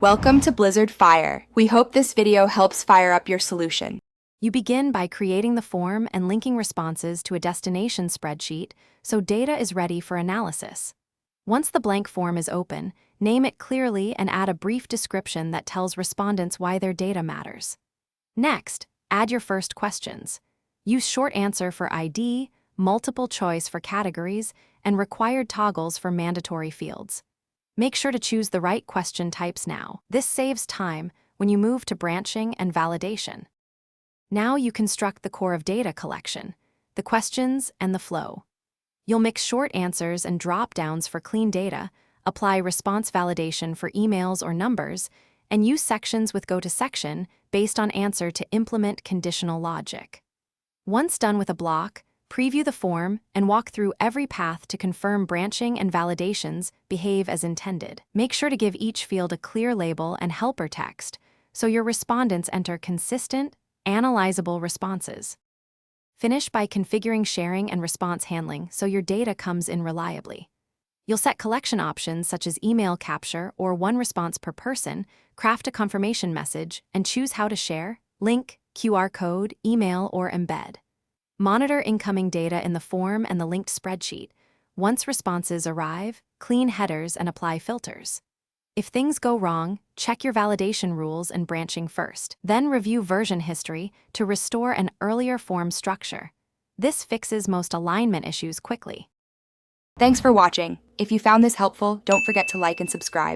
Welcome to Blizzard Fire. We hope this video helps fire up your solution. You begin by creating the form and linking responses to a destination spreadsheet so data is ready for analysis. Once the blank form is open, name it clearly and add a brief description that tells respondents why their data matters. Next, add your first questions. Use short answer for ID, multiple choice for categories, and required toggles for mandatory fields. Make sure to choose the right question types now. This saves time when you move to branching and validation. Now you construct the core of data collection, the questions and the flow. You'll mix short answers and drop-downs for clean data, apply response validation for emails or numbers, and use sections with go to section based on answer to implement conditional logic. Once done with a block, preview the form and walk through every path to confirm branching and validations behave as intended. Make sure to give each field a clear label and helper text so your respondents enter consistent, analyzable responses. Finish by configuring sharing and response handling so your data comes in reliably. You'll set collection options such as email capture or one response per person, craft a confirmation message, and choose how to share, link, QR code, email, or embed. Monitor incoming data in the form and the linked spreadsheet. Once responses arrive, clean headers and apply filters. If things go wrong, check your validation rules and branching first. Then review version history to restore an earlier form structure. This fixes most alignment issues quickly. Thanks for watching. If you found this helpful, don't forget to like and subscribe.